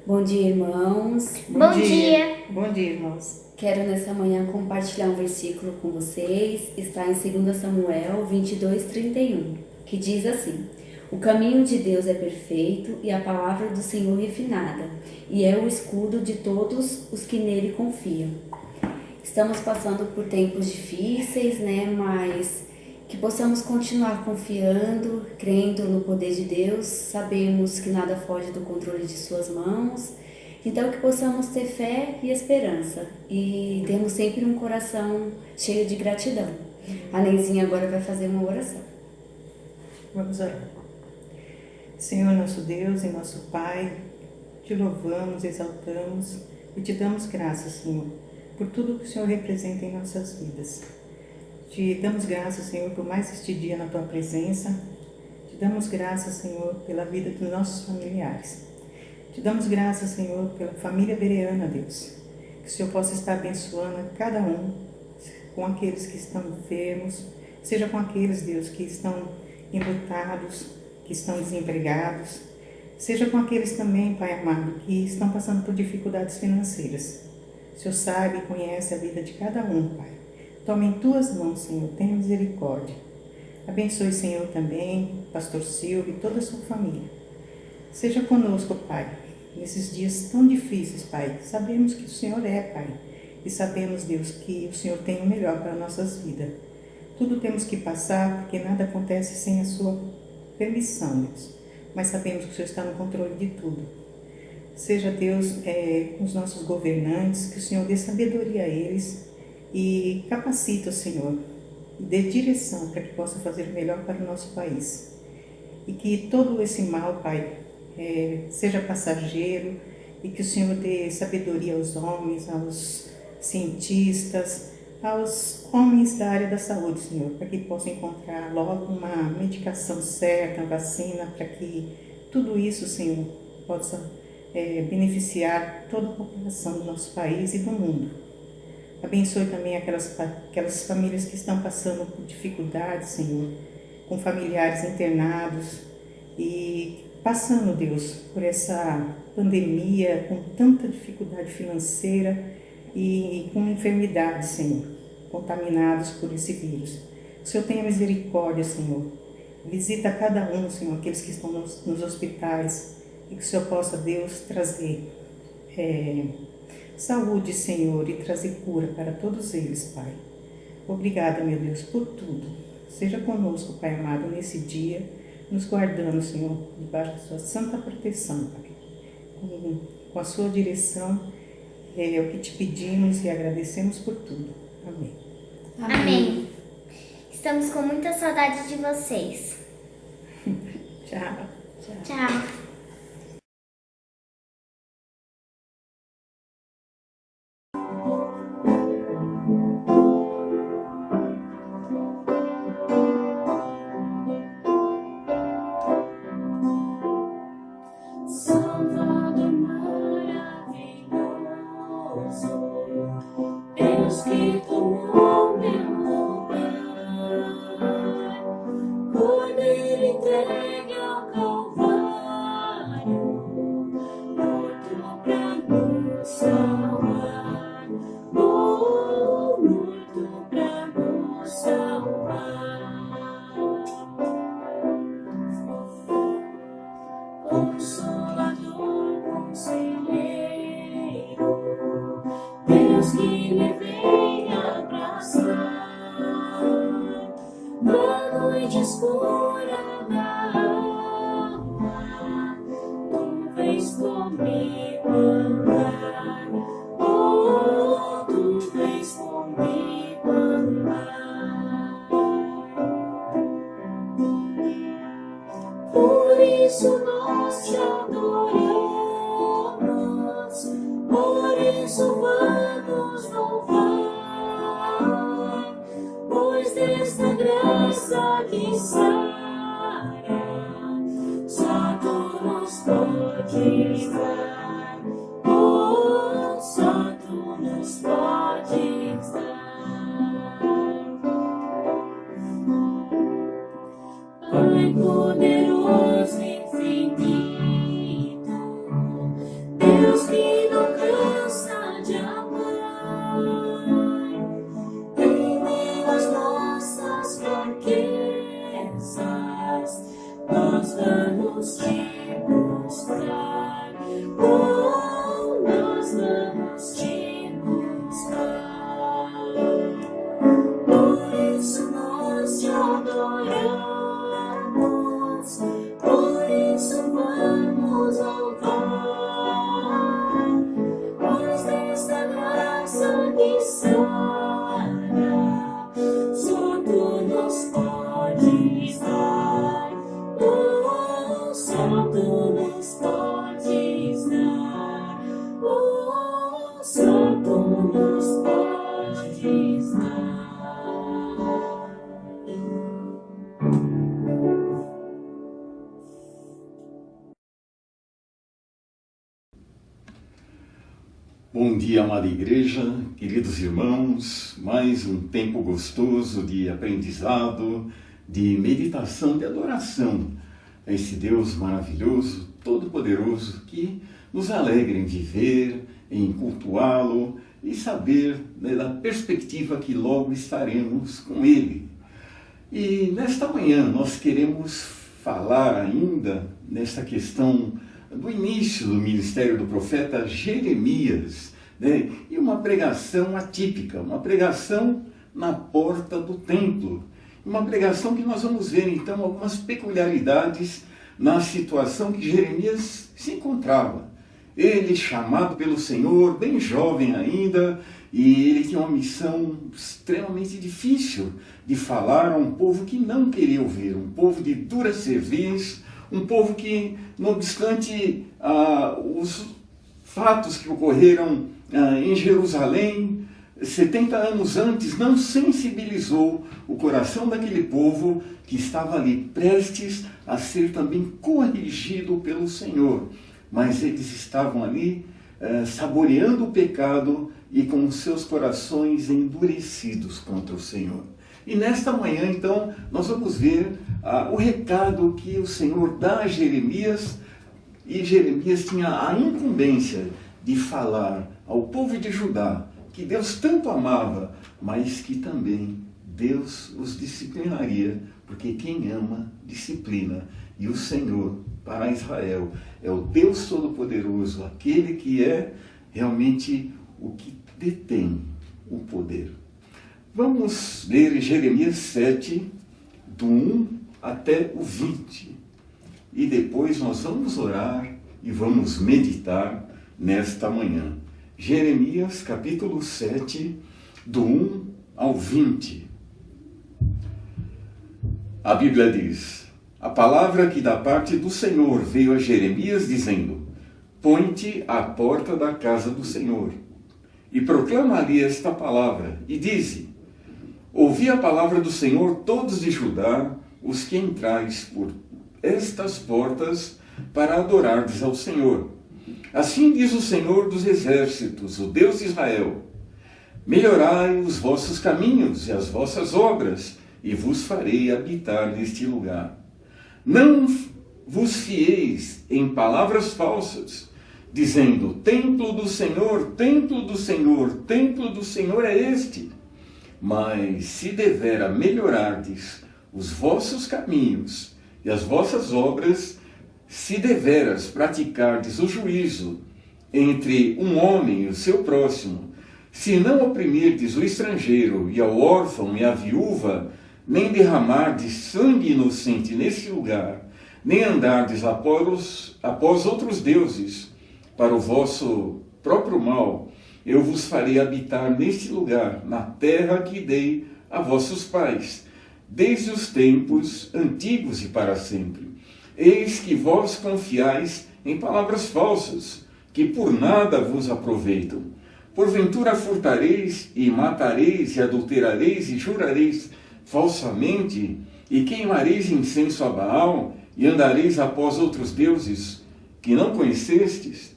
Bom dia, irmãos. Bom dia. Bom dia, irmãos. Quero nessa manhã compartilhar um versículo com vocês. Está em 2 Samuel 22:31, que diz assim: O caminho de Deus é perfeito e a palavra do Senhor refinada, e é o escudo de todos os que nele confiam. Estamos passando por tempos difíceis, mas que possamos continuar confiando, crendo no poder de Deus. Sabemos que nada foge do controle de suas mãos. Então que possamos ter fé e esperança e termos sempre um coração cheio de gratidão. A Neizinha agora vai fazer uma oração. Vamos orar. Senhor, nosso Deus e nosso Pai, te louvamos, exaltamos e te damos graças, Senhor, por tudo que o Senhor representa em nossas vidas. Te damos graças, Senhor, por mais este dia na Tua presença. Te damos graças, Senhor, pela vida dos nossos familiares. Te damos graças, Senhor, pela família bereana, Deus. Que o Senhor possa estar abençoando cada um, com aqueles que estão enfermos, seja com aqueles, Deus, que estão enlutados, que estão desempregados, seja com aqueles também, Pai amado, que estão passando por dificuldades financeiras. O Senhor sabe e conhece a vida de cada um, Pai. Toma em Tuas mãos, Senhor, tenha misericórdia. Abençoe, Senhor, também o pastor Silvio e toda a sua família. Seja conosco, Pai, nesses dias tão difíceis, Pai. Sabemos que o Senhor é, Pai, e sabemos, Deus, que o Senhor tem o melhor para nossas vidas. Tudo temos que passar, porque nada acontece sem a sua permissão, Deus. Mas sabemos que o Senhor está no controle de tudo. Seja, Deus, com os nossos governantes, que o Senhor dê sabedoria a eles e capacita o Senhor, e dê direção para que possa fazer o melhor para o nosso país. E que todo esse mal, Pai, seja passageiro, e que o Senhor dê sabedoria aos homens, aos cientistas, aos homens da área da saúde, Senhor, para que possam encontrar logo uma medicação certa, uma vacina, para que tudo isso, Senhor, possa beneficiar toda a população do nosso país e do mundo. Abençoe também aquelas famílias que estão passando por dificuldades, Senhor, com familiares internados e passando, Deus, por essa pandemia, com tanta dificuldade financeira e com enfermidades, Senhor, contaminados por esse vírus. O Senhor tenha misericórdia, Senhor. Visita cada um, Senhor, aqueles que estão nos hospitais, e que o Senhor possa, Deus, trazer saúde, Senhor, e trazer cura para todos eles, Pai. Obrigada, meu Deus, por tudo. Seja conosco, Pai amado, nesse dia, nos guardando, Senhor, debaixo da sua santa proteção, Pai. Com a sua direção, é o que te pedimos e agradecemos por tudo. Amém. Amém. Estamos com muita saudade de vocês. Tchau. Tchau. Salvador maravilhoso, Deus que tomou meu lugar, Cordeiro entregue ao Calvário, morto pra nos salvar, morto pra nos salvar. Consolador, conselheiro, Deus que me vem abraçar, na noite escura da alma, tu vens comigo andar, oh, tu vens comigo andar. Por isso nós te adoramos, por isso vamos louvar, pois desta graça que sara, só tu nos podes dar, oh, só tu nos podes dar. Pai poderoso, infinito, Deus vamos te buscar. Oh, nós vamos te buscar. Por isso nós te adoramos, por isso vamos voltar, pois desta graça que sara, só tu nos podes dar. Oh, só tu nos podes dar. Oh, só tu nos podes dar. Bom dia, amada igreja, queridos irmãos, mais um tempo gostoso de aprendizado, de meditação, de adoração a esse Deus maravilhoso, todo-poderoso, que nos alegra em viver, em cultuá-lo e saber, né, da perspectiva que logo estaremos com Ele. E nesta manhã nós queremos falar ainda nesta questão do início do ministério do profeta Jeremias, né? E uma pregação atípica, uma pregação na porta do templo, uma pregação que nós vamos ver então algumas peculiaridades na situação que Jeremias se encontrava. Ele, chamado pelo Senhor, bem jovem ainda, e ele tinha uma missão extremamente difícil de falar a um povo que não queria ouvir, um povo de dura cerviz, um povo que, não obstante os fatos que ocorreram em Jerusalém, 70 anos antes, não sensibilizou o coração daquele povo que estava ali prestes a ser também corrigido pelo Senhor. Mas eles estavam ali saboreando o pecado e com os seus corações endurecidos contra o Senhor. E nesta manhã, então, nós vamos ver o recado que o Senhor dá a Jeremias, e Jeremias tinha a incumbência de falar ao povo de Judá que Deus tanto amava, mas que também Deus os disciplinaria, porque quem ama, disciplina. E o Senhor, para Israel, é o Deus Todo-Poderoso, aquele que é realmente o que detém o poder. Vamos ler Jeremias 7, do 1 até o 20. E depois nós vamos orar e vamos meditar nesta manhã. Jeremias capítulo 7, do 1 ao 20. A Bíblia diz: a palavra que da parte do Senhor veio a Jeremias dizendo: põe-te à porta da casa do Senhor e proclama ali esta palavra e dize: ouvi a palavra do Senhor todos de Judá, os que entrais por estas portas para adorardes ao Senhor. Assim diz o Senhor dos exércitos, o Deus de Israel: melhorai os vossos caminhos e as vossas obras, e vos farei habitar neste lugar. Não vos fieis em palavras falsas, dizendo: templo do Senhor, templo do Senhor, templo do Senhor é este. Mas se devera melhorardes os vossos caminhos e as vossas obras, se deveras praticardes o juízo entre um homem e o seu próximo, se não oprimirdes o estrangeiro e ao órfão e à viúva, nem derramardes sangue inocente nesse lugar, nem andardes após outros deuses para o vosso próprio mal, eu vos farei habitar neste lugar, na terra que dei a vossos pais, desde os tempos antigos e para sempre. Eis que vós confiais em palavras falsas, que por nada vos aproveitam. Porventura furtareis, e matareis, e adulterareis, e jurareis falsamente, e queimareis incenso a Baal, e andareis após outros deuses que não conhecestes?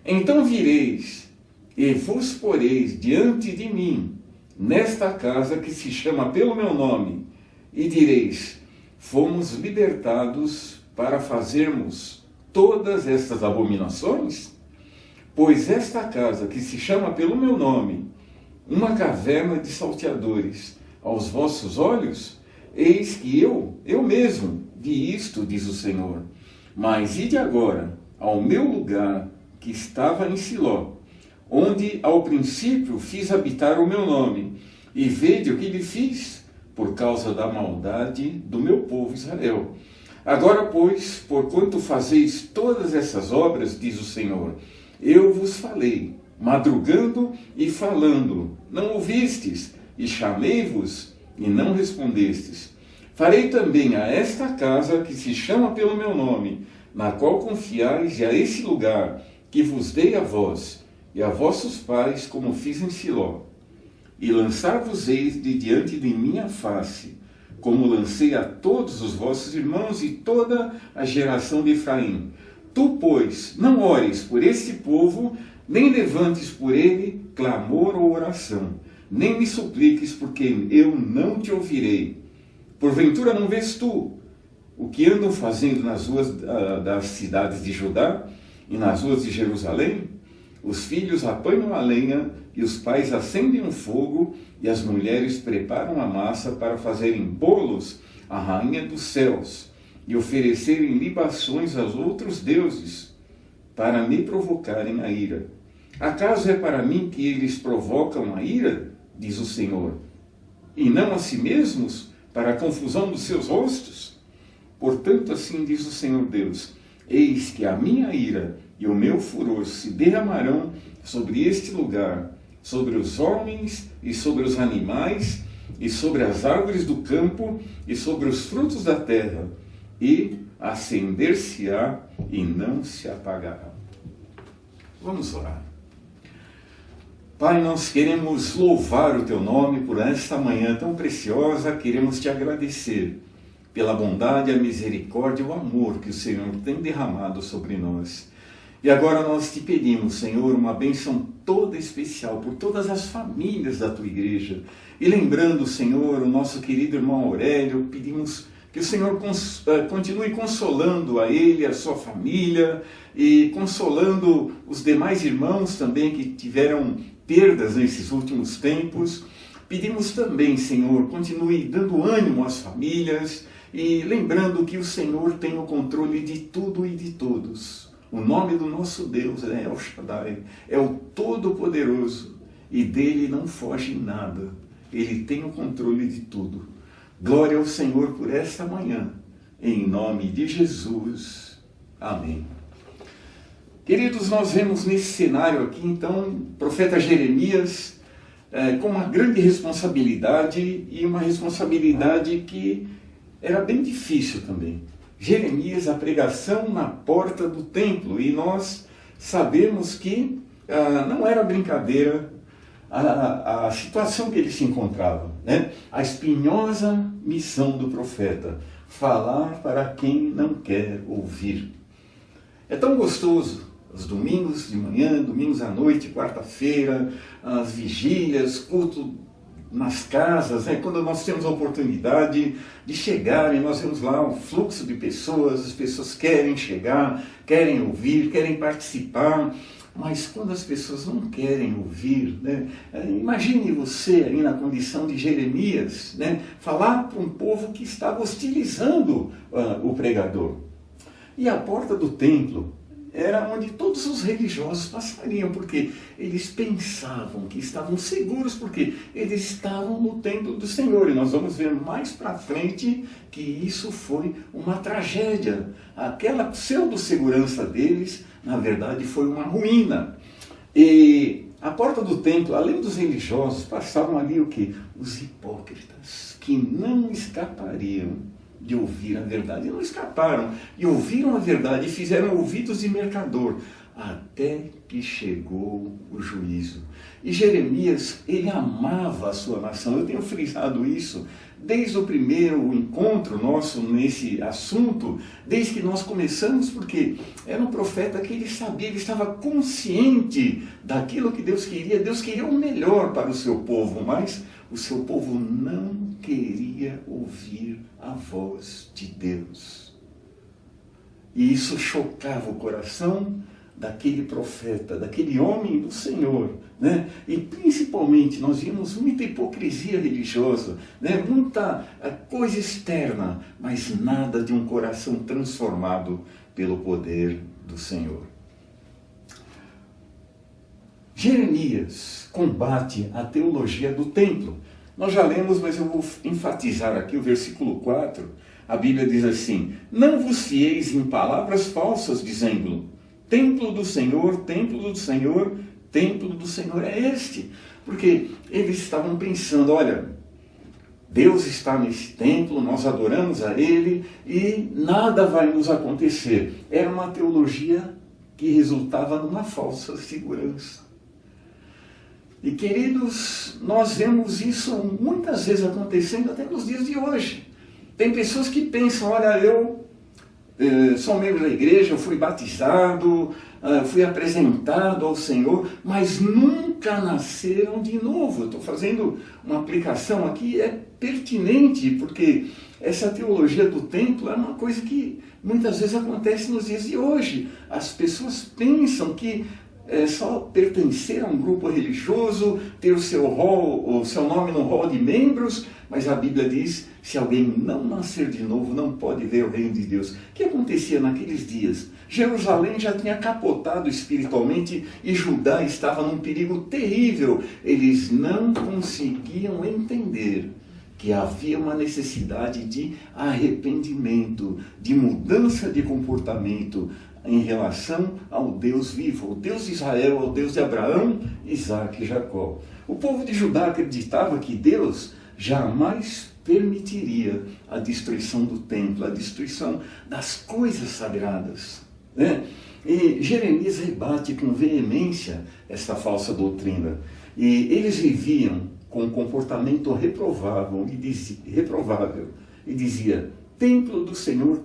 Então vireis, e vos poreis diante de mim, nesta casa que se chama pelo meu nome, e direis: fomos libertados para fazermos todas estas abominações? Pois esta casa que se chama pelo meu nome, uma caverna de salteadores aos vossos olhos, eis que eu mesmo vi isto, diz o Senhor. Mas ide agora ao meu lugar que estava em Siló, onde ao princípio fiz habitar o meu nome, e vede o que lhe fiz, por causa da maldade do meu povo Israel. Agora, pois, porquanto fazeis todas essas obras, diz o Senhor, eu vos falei, madrugando e falando, não ouvistes, e chamei-vos, e não respondestes. Farei também a esta casa que se chama pelo meu nome, na qual confiais, e a esse lugar que vos dei a vós, e a vossos pais, como fiz em Siló. E lançar-vos-eis de diante de minha face, como lancei a todos os vossos irmãos e toda a geração de Efraim. Tu, pois, não ores por este povo, nem levantes por ele clamor ou oração, nem me supliques, porque eu não te ouvirei. Porventura não vês tu o que andam fazendo nas ruas das cidades de Judá e nas ruas de Jerusalém? Os filhos apanham a lenha e os pais acendem um fogo e as mulheres preparam a massa para fazerem bolos à rainha dos céus e oferecerem libações aos outros deuses para me provocarem a ira. Acaso é para mim que eles provocam a ira, diz o Senhor, e não a si mesmos, para a confusão dos seus rostos? Portanto, assim diz o Senhor Deus, eis que a minha ira e o meu furor se derramarão sobre este lugar, sobre os homens e sobre os animais, e sobre as árvores do campo e sobre os frutos da terra, e acender-se-á e não se apagará. Vamos orar. Pai, nós queremos louvar o Teu nome por esta manhã tão preciosa, queremos Te agradecer pela bondade, a misericórdia e o amor que o Senhor tem derramado sobre nós. E agora nós Te pedimos, Senhor, uma bênção toda especial por todas as famílias da Tua igreja. E lembrando, Senhor, o nosso querido irmão Aurélio, pedimos que o Senhor continue consolando a ele, a sua família, e consolando os demais irmãos também que tiveram perdas nesses últimos tempos. Pedimos também, Senhor, continue dando ânimo às famílias e lembrando que o Senhor tem o controle de tudo e de todos. O nome do nosso Deus é El Shaddai, é o Todo-Poderoso, e dele não foge nada. Ele tem o controle de tudo. Glória ao Senhor por esta manhã, em nome de Jesus. Amém. Queridos, nós vemos nesse cenário aqui, então, o profeta Jeremias com uma grande responsabilidade, e uma responsabilidade que era bem difícil também. Jeremias, a pregação na porta do templo, e nós sabemos que não era brincadeira a situação que ele se encontrava, né? A espinhosa missão do profeta, falar para quem não quer ouvir. É tão gostoso, os domingos de manhã, domingos à noite, quarta-feira, as vigílias, culto nas casas, né? Quando nós temos a oportunidade de chegar e nós vemos lá um fluxo de pessoas, as pessoas querem chegar, querem ouvir, querem participar, mas quando as pessoas não querem ouvir, né? Imagine você aí na condição de Jeremias, né? Falar para um povo que estava hostilizando o pregador. E a porta do templo era onde todos os religiosos passariam, porque eles pensavam que estavam seguros, porque eles estavam no templo do Senhor. E nós vamos ver mais para frente que isso foi uma tragédia. Aquela pseudo-segurança deles, na verdade, foi uma ruína. E a porta do templo, além dos religiosos, passavam ali o quê? Os hipócritas, que não escapariam de ouvir a verdade. E não escaparam, e ouviram a verdade, e fizeram ouvidos de mercador, até que chegou o juízo. E Jeremias, ele amava a sua nação. Eu tenho frisado isso desde o primeiro encontro nosso nesse assunto, desde que nós começamos, porque era um profeta que ele sabia, ele estava consciente daquilo que Deus queria o melhor para o seu povo, mas o seu povo não queria ouvir a voz de Deus. E isso chocava o coração daquele profeta, daquele homem do Senhor, né? E principalmente nós vimos muita hipocrisia religiosa, né? Muita coisa externa, mas nada de um coração transformado pelo poder do Senhor. Jeremias combate a teologia do templo. Nós já lemos, mas eu vou enfatizar aqui o versículo 4. A Bíblia diz assim: não vos fieis em palavras falsas, dizendo, templo do Senhor, templo do Senhor, templo do Senhor é este. Porque eles estavam pensando, olha, Deus está nesse templo, nós adoramos a Ele e nada vai nos acontecer. Era uma teologia que resultava numa falsa segurança. E queridos, nós vemos isso muitas vezes acontecendo até nos dias de hoje. Tem pessoas que pensam, olha, eu sou membro da igreja, eu fui batizado, fui apresentado ao Senhor, mas nunca nasceram de novo. Estou fazendo uma aplicação aqui, é pertinente, porque essa teologia do templo é uma coisa que muitas vezes acontece nos dias de hoje. As pessoas pensam que é só pertencer a um grupo religioso, ter o seu nome no rol de membros, mas a Bíblia diz, se alguém não nascer de novo, não pode ver o reino de Deus. O que acontecia naqueles dias? Jerusalém já tinha capotado espiritualmente e Judá estava num perigo terrível. Eles não conseguiam entender que havia uma necessidade de arrependimento, de mudança de comportamento em relação ao Deus vivo, o Deus de Israel, ao Deus de Abraão, Isaac e Jacó. O povo de Judá acreditava que Deus jamais permitiria a destruição do templo, a destruição das coisas sagradas, né? E Jeremias rebate com veemência essa falsa doutrina. E eles viviam com um comportamento reprovável e dizia, templo do Senhor,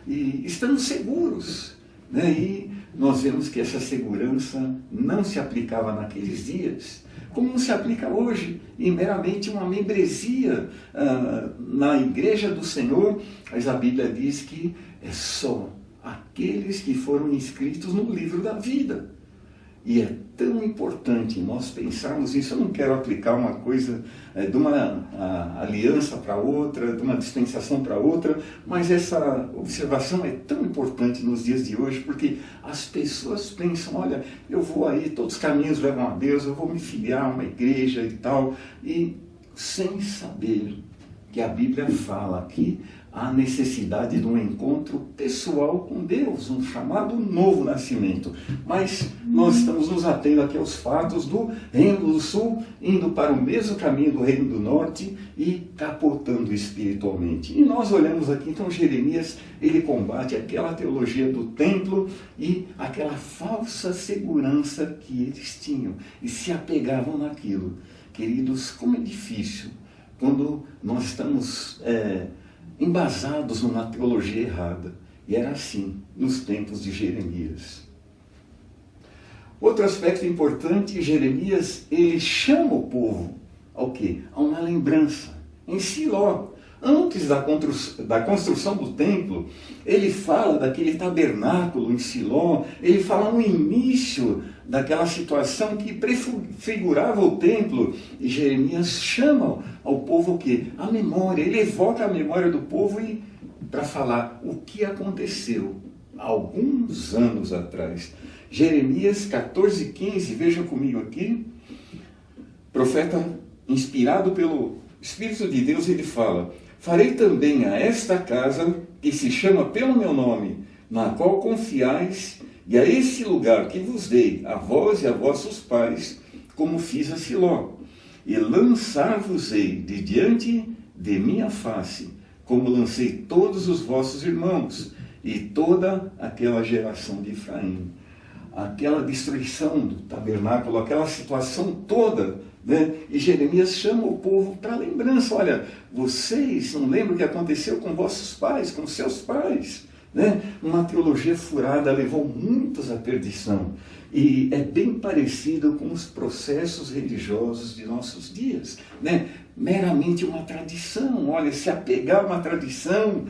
e estamos seguros, né? E nós vemos que essa segurança não se aplicava naqueles dias, como não se aplica hoje, em meramente uma membresia na igreja do Senhor, mas a Bíblia diz que é só aqueles que foram inscritos no livro da vida. E é tão importante nós pensarmos isso. Eu não quero aplicar uma coisa de uma aliança para outra, de uma dispensação para outra, mas essa observação é tão importante nos dias de hoje, porque as pessoas pensam, olha, eu vou aí, todos os caminhos levam a Deus, eu vou me filiar a uma igreja e tal, e sem saber que a Bíblia fala aqui a necessidade de um encontro pessoal com Deus, um chamado novo nascimento. Mas nós estamos nos atendo aqui aos fatos do Reino do Sul, indo para o mesmo caminho do Reino do Norte e capotando espiritualmente. E nós olhamos aqui, então Jeremias, ele combate aquela teologia do templo e aquela falsa segurança que eles tinham e se apegavam naquilo. Queridos, como é difícil quando nós estamos embasados numa teologia errada. E era assim nos tempos de Jeremias. Outro aspecto importante, Jeremias, ele chama o povo ao quê? A uma lembrança. Em Siló, antes da construção do templo, ele fala daquele tabernáculo em Siló, ele fala no início daquela situação que prefigurava o templo, e Jeremias chama ao povo o quê? A memória, ele evoca a memória do povo para falar o que aconteceu há alguns anos atrás. Jeremias 14:15, vejam comigo aqui, profeta inspirado pelo Espírito de Deus, ele fala, farei também a esta casa, que se chama pelo meu nome, na qual confiais, e a esse lugar que vos dei, a vós e a vossos pais, como fiz a Siló, e lançar-vos-ei de diante de minha face, como lancei todos os vossos irmãos, e toda aquela geração de Efraim. Aquela destruição do tabernáculo, aquela situação toda, né? E Jeremias chama o povo para lembrança. Olha, vocês não lembram o que aconteceu com vossos pais, com seus pais, né? Uma teologia furada levou muitos à perdição. E é bem parecido com os processos religiosos de nossos dias, né? Meramente uma tradição, olha, se apegar a uma tradição,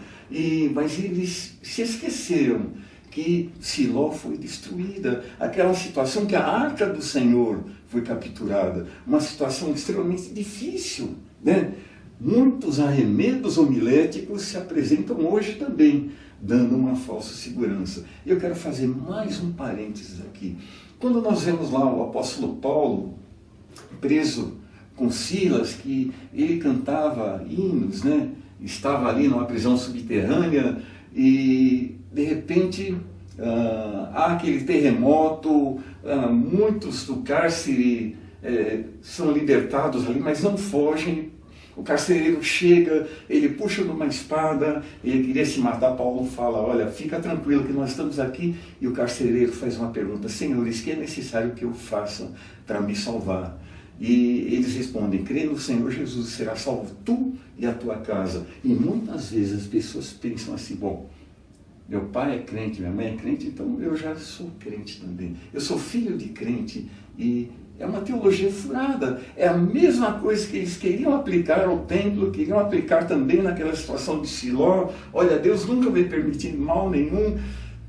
mas eles se esqueceram que Siló foi destruída, aquela situação que a arca do Senhor foi capturada, uma situação extremamente difícil, né? Muitos arremedos homiléticos se apresentam hoje também, dando uma falsa segurança. Eu quero fazer mais um parênteses aqui. Quando nós vemos lá o apóstolo Paulo preso com Silas, que ele cantava hinos, né? Estava ali numa prisão subterrânea e de repente há aquele terremoto, muitos do cárcere são libertados ali, mas não fogem. O carcereiro chega, ele puxa numa espada, ele queria se matar. Paulo fala, olha, fica tranquilo que nós estamos aqui. E o carcereiro faz uma pergunta, senhores, que é necessário que eu faça para me salvar? E eles respondem, crê no Senhor Jesus, será salvo tu e a tua casa. E muitas vezes as pessoas pensam assim, bom, meu pai é crente, minha mãe é crente, então eu já sou crente também. Eu sou filho de crente e é uma teologia furada. É a mesma coisa que eles queriam aplicar ao templo, queriam aplicar também naquela situação de Siló. Olha, Deus nunca vai permitir mal nenhum.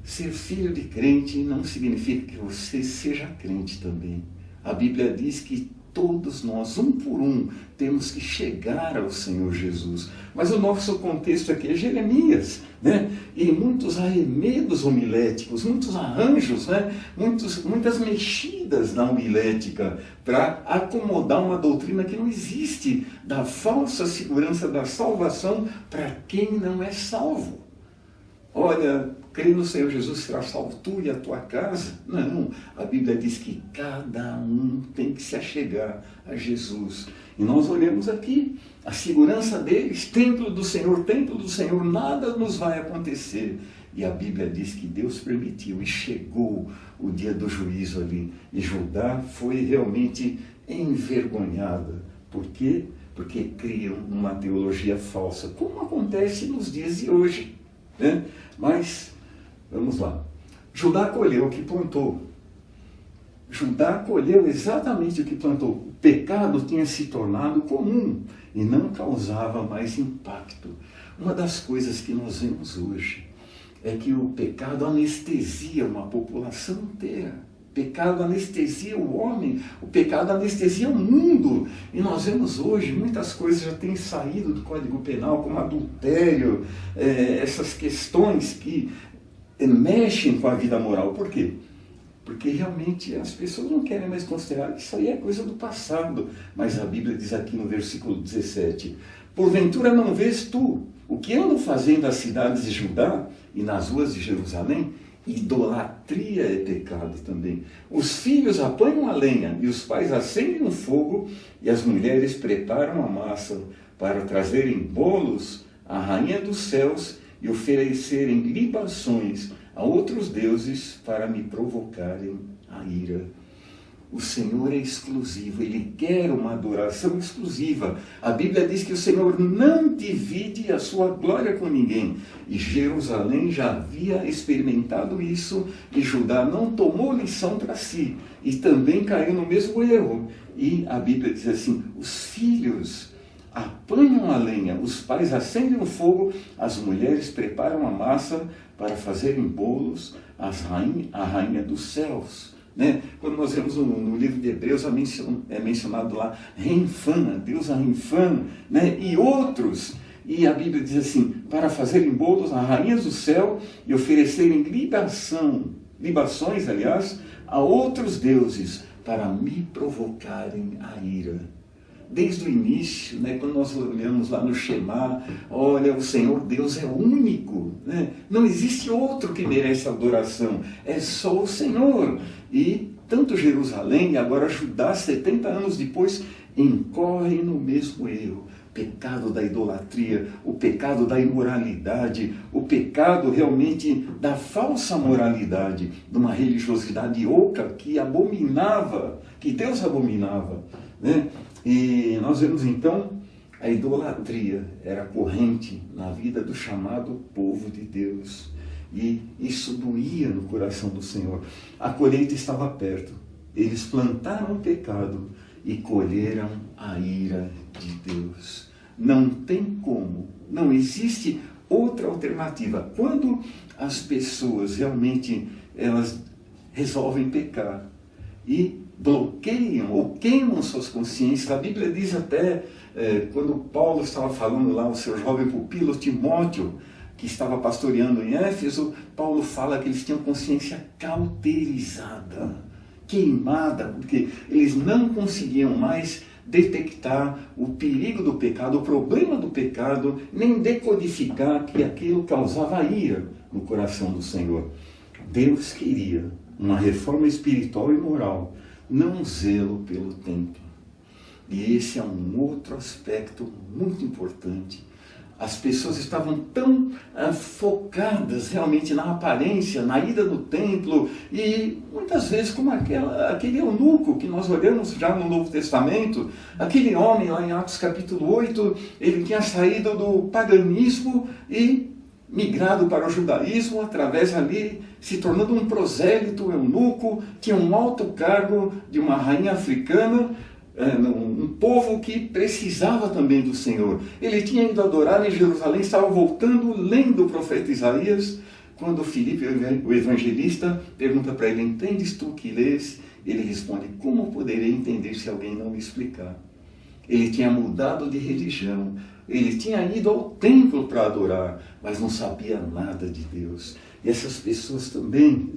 Ser filho de crente não significa que você seja crente também. A Bíblia diz que todos nós, um por um, temos que chegar ao Senhor Jesus. Mas o nosso contexto aqui é Jeremias, né? E muitos arremedos homiléticos, muitos arranjos, né? Muitas mexidas na homilética para acomodar uma doutrina que não existe, da falsa segurança da salvação para quem não é salvo. Olha, crê no Senhor Jesus, será salvo tu e a tua casa? Não, a Bíblia diz que cada um tem que se achegar a Jesus. E nós olhamos aqui, a segurança deles, templo do Senhor, nada nos vai acontecer. E a Bíblia diz que Deus permitiu e chegou o dia do juízo ali. E Judá foi realmente envergonhada. Por quê? Porque criam uma teologia falsa, como acontece nos dias de hoje. Né? Mas, vamos lá. Judá colheu o que plantou. Judá colheu exatamente o que plantou. O pecado tinha se tornado comum e não causava mais impacto. Uma das coisas que nós vemos hoje é que o pecado anestesia uma população inteira. O pecado anestesia o homem, o pecado anestesia o mundo. E nós vemos hoje, muitas coisas já têm saído do Código Penal, como adultério, essas questões que mexem com a vida moral. Por quê? Porque realmente as pessoas não querem mais considerar que isso aí é coisa do passado. Mas a Bíblia diz aqui no versículo 17, porventura não vês tu o que andam fazendo as cidades de Judá e nas ruas de Jerusalém? Idolatria é pecado também. Os filhos apanham a lenha e os pais acendem o fogo e as mulheres preparam a massa para trazerem bolos à rainha dos céus e oferecerem libações a outros deuses para me provocarem a ira. O Senhor é exclusivo, Ele quer uma adoração exclusiva. A Bíblia diz que o Senhor não divide a sua glória com ninguém. E Jerusalém já havia experimentado isso, e Judá não tomou lição para si, e também caiu no mesmo erro. E a Bíblia diz assim, os filhos apanham a lenha, os pais acendem o fogo, as mulheres preparam a massa para fazerem bolos à rainha dos céus. Né? Quando nós vemos no livro de Hebreus, é mencionado lá Renfã, a deusa Renfã, né? E outros. E a Bíblia diz assim, para fazerem bolos à rainha do céu e oferecerem libações, a outros deuses, para me provocarem a ira. Desde o início, né, quando nós olhamos lá no Shema, olha, o Senhor Deus é único, né? Não existe outro que merece adoração, é só o Senhor. E tanto Jerusalém e agora Judá, 70 anos depois, incorrem no mesmo erro. Pecado da idolatria, o pecado da imoralidade, o pecado realmente da falsa moralidade, de uma religiosidade oca que abominava, que Deus abominava, né? E nós vemos então a idolatria era corrente na vida do chamado povo de Deus. E isso doía no coração do Senhor. A colheita estava perto. Eles plantaram o pecado e colheram a ira de Deus. Não tem como, não existe outra alternativa. Quando as pessoas realmente elas resolvem pecar e bloqueiam ou queimam suas consciências, a Bíblia diz até, quando Paulo estava falando lá ao seu jovem pupilo Timóteo, que estava pastoreando em Éfeso, Paulo fala que eles tinham consciência cauterizada, queimada, porque eles não conseguiam mais detectar o perigo do pecado, o problema do pecado, nem decodificar que aquilo causava ira no coração do Senhor. Deus queria uma reforma espiritual e moral, não um zelo pelo templo. E esse é um outro aspecto muito importante. As pessoas estavam tão focadas realmente na aparência, na ida no templo, e muitas vezes como aquele eunuco que nós olhamos já no Novo Testamento, aquele homem lá em Atos capítulo 8, ele tinha saído do paganismo e migrado para o judaísmo, através ali, se tornando um prosélito, eunuco, tinha um alto cargo de uma rainha africana, um povo que precisava também do Senhor. Ele tinha ido adorar em Jerusalém, estava voltando, lendo o profeta Isaías, quando Filipe, o evangelista, pergunta para ele: entendes tu que lês? Ele responde: como poderei entender se alguém não me explicar? Ele tinha mudado de religião, ele tinha ido ao templo para adorar, mas não sabia nada de Deus. E essas pessoas também,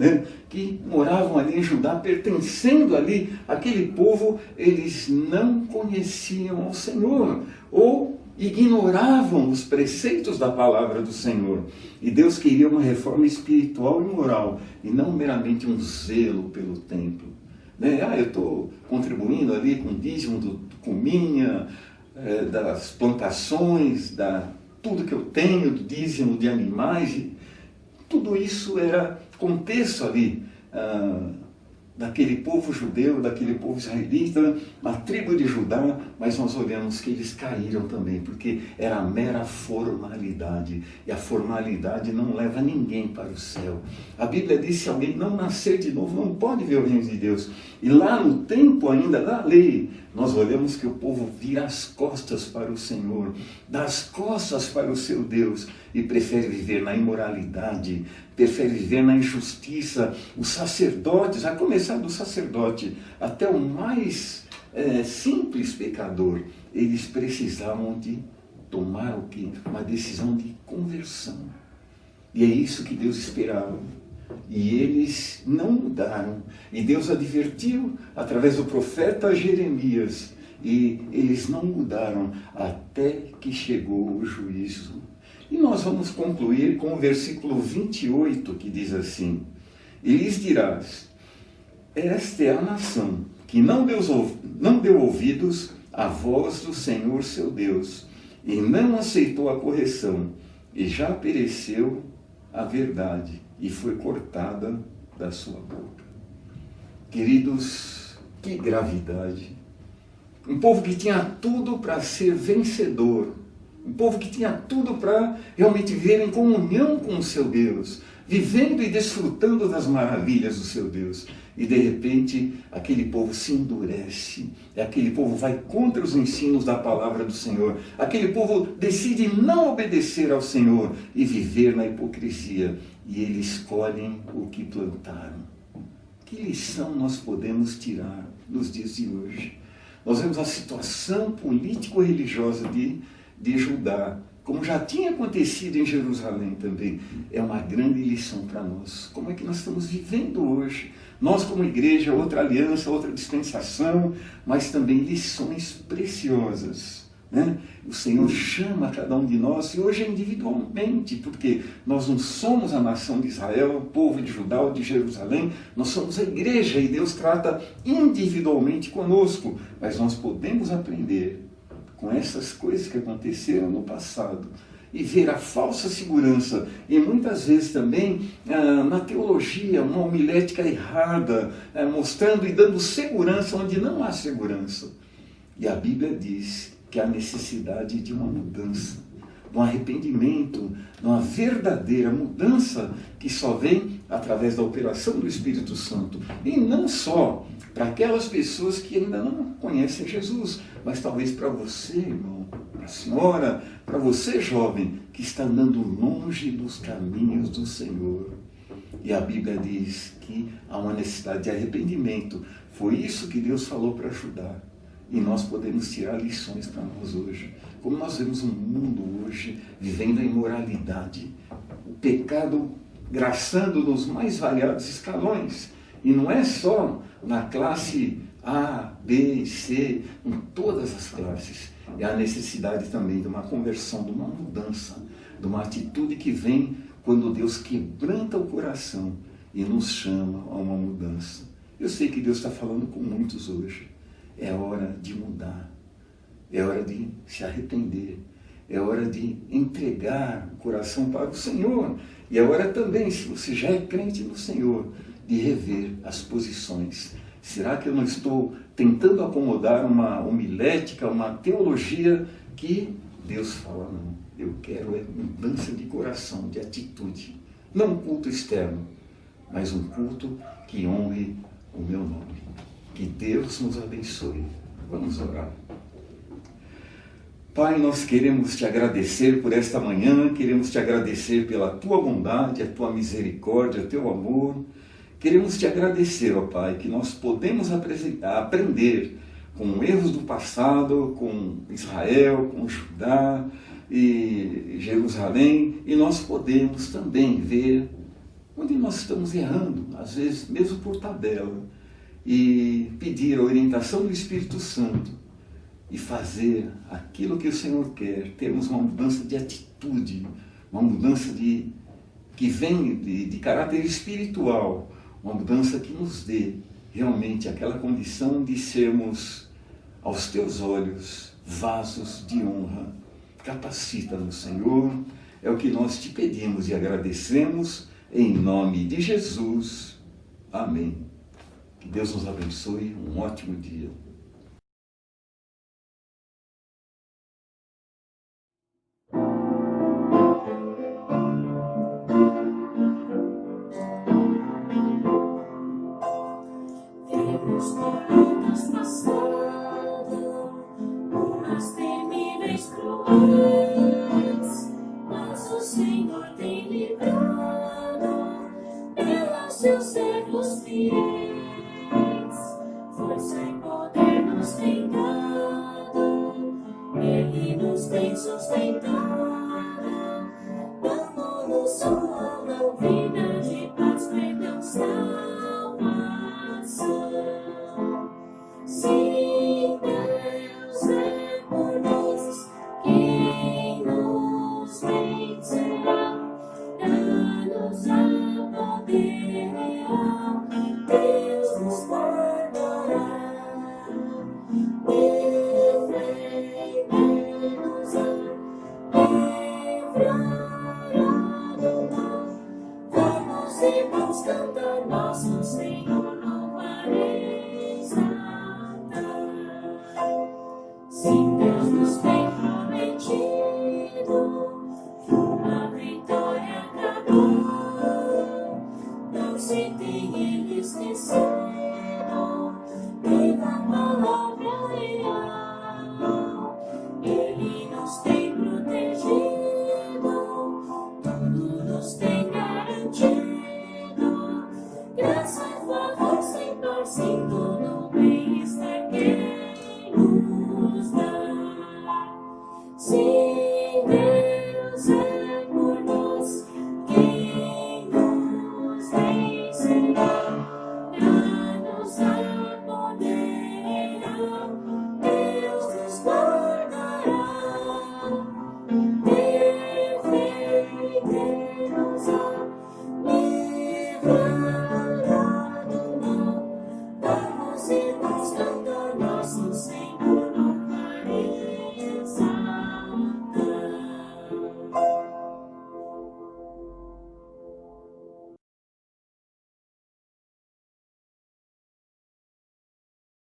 que moravam ali em Judá, pertencendo ali àquele povo, eles não conheciam ao Senhor, ou ignoravam os preceitos da palavra do Senhor. E Deus queria uma reforma espiritual e moral, e não meramente um zelo pelo templo. Eu estou contribuindo ali com o dízimo do cominha, das plantações, tudo que eu tenho, do dízimo de animais. Tudo isso era contexto ali daquele povo judeu, daquele povo israelita, uma tribo de Judá, mas nós olhamos que eles caíram também, porque era a mera formalidade, e a formalidade não leva ninguém para o céu. A Bíblia diz que se alguém não nascer de novo, não pode ver o reino de Deus. E lá no tempo ainda da lei, nós olhamos que o povo vira as costas para o Senhor, dá as costas para o seu Deus, e prefere viver na imoralidade, prefere viver na injustiça. Os sacerdotes, a começar do sacerdote até o mais simples pecador, eles precisavam de tomar o quê? Uma decisão de conversão. E é isso que Deus esperava. E eles não mudaram. E Deus advertiu através do profeta Jeremias. E eles não mudaram até que chegou o juízo. E nós vamos concluir com o versículo 28, que diz assim: e lhes dirás, esta é a nação que não deu ouvidos à voz do Senhor seu Deus, e não aceitou a correção, e já pereceu a verdade, e foi cortada da sua boca. Queridos, que gravidade! Um povo que tinha tudo para ser vencedor, um povo que tinha tudo para realmente viver em comunhão com o seu Deus, vivendo e desfrutando das maravilhas do seu Deus. E de repente, aquele povo se endurece, aquele povo vai contra os ensinos da palavra do Senhor, aquele povo decide não obedecer ao Senhor e viver na hipocrisia. E eles colhem o que plantaram. Que lição nós podemos tirar nos dias de hoje? Nós vemos a situação político-religiosa de Judá, como já tinha acontecido em Jerusalém também. É uma grande lição para nós. Como é que nós estamos vivendo hoje? Nós como igreja, outra aliança, outra dispensação, mas também lições preciosas. O Senhor chama cada um de nós, e hoje individualmente, porque nós não somos a nação de Israel, o povo de Judá ou de Jerusalém, nós somos a igreja, e Deus trata individualmente conosco, mas nós podemos aprender com essas coisas que aconteceram no passado e ver a falsa segurança, e muitas vezes também na teologia, uma homilética errada, mostrando e dando segurança onde não há segurança. E a Bíblia diz que há necessidade de uma mudança, de um arrependimento, de uma verdadeira mudança que só vem através da operação do Espírito Santo. E não só para aquelas pessoas que ainda não conhecem Jesus, mas talvez para você, irmão, para a senhora, para você, jovem, que está andando longe dos caminhos do Senhor. E a Bíblia diz que há uma necessidade de arrependimento. Foi isso que Deus falou para Judá. e nós podemos tirar lições para nós hoje. Como nós vemos um mundo hoje vivendo a imoralidade, o pecado graçando nos mais variados escalões. E não é só na classe A, B, C, em todas as classes. É a necessidade também de uma conversão, de uma mudança, de uma atitude que vem quando Deus quebranta o coração e nos chama a uma mudança. Eu sei que Deus está falando com muitos hoje. É hora de mudar. É hora de se arrepender. É hora de entregar o coração para o Senhor. E é hora também, se você já é crente no Senhor, de rever as posições. Será que eu não estou tentando acomodar uma homilética, uma teologia que Deus fala? Não, eu quero é mudança de coração, de atitude. Não um culto externo, mas um culto que honre o meu nome. Que Deus nos abençoe. Vamos orar. Pai, nós queremos te agradecer por esta manhã, queremos te agradecer pela tua bondade, a tua misericórdia, o teu amor. Queremos te agradecer, ó Pai, que nós podemos aprender com erros do passado, com Israel, com Judá e Jerusalém, e nós podemos também ver onde nós estamos errando, às vezes mesmo por tabela, e pedir a orientação do Espírito Santo e fazer aquilo que o Senhor quer. Termos uma mudança de atitude, uma mudança que vem de caráter espiritual, uma mudança que nos dê realmente aquela condição de sermos, aos teus olhos, vasos de honra. Capacita-nos, Senhor, é o que nós te pedimos e agradecemos, em nome de Jesus. Amém. Que Deus nos abençoe, um ótimo dia. Vemos passando, umas temíveis cruéis, mas o Senhor tem livrado pelos seus servos fiéis. Força e poder nos tem dado, Ele nos tem sustentado, dando-nos sua vida de paz, perdão, salvação. Se Deus é por nós, quem nos vencerá? Dá-nos a poder real, Deus nos guardará. Defender-nos-á, livrará do mal. Vamos, irmãos, cantar nosso Senhor, louvareis. Sim, Deus nos tem prometido uma vitória acabou. Não se tem Ele esquecido e da palavra real. Ele nos tem protegido, tudo nos tem garantido. Graça e favor sem par, sim, tudo bem está quem nos dá. Sim.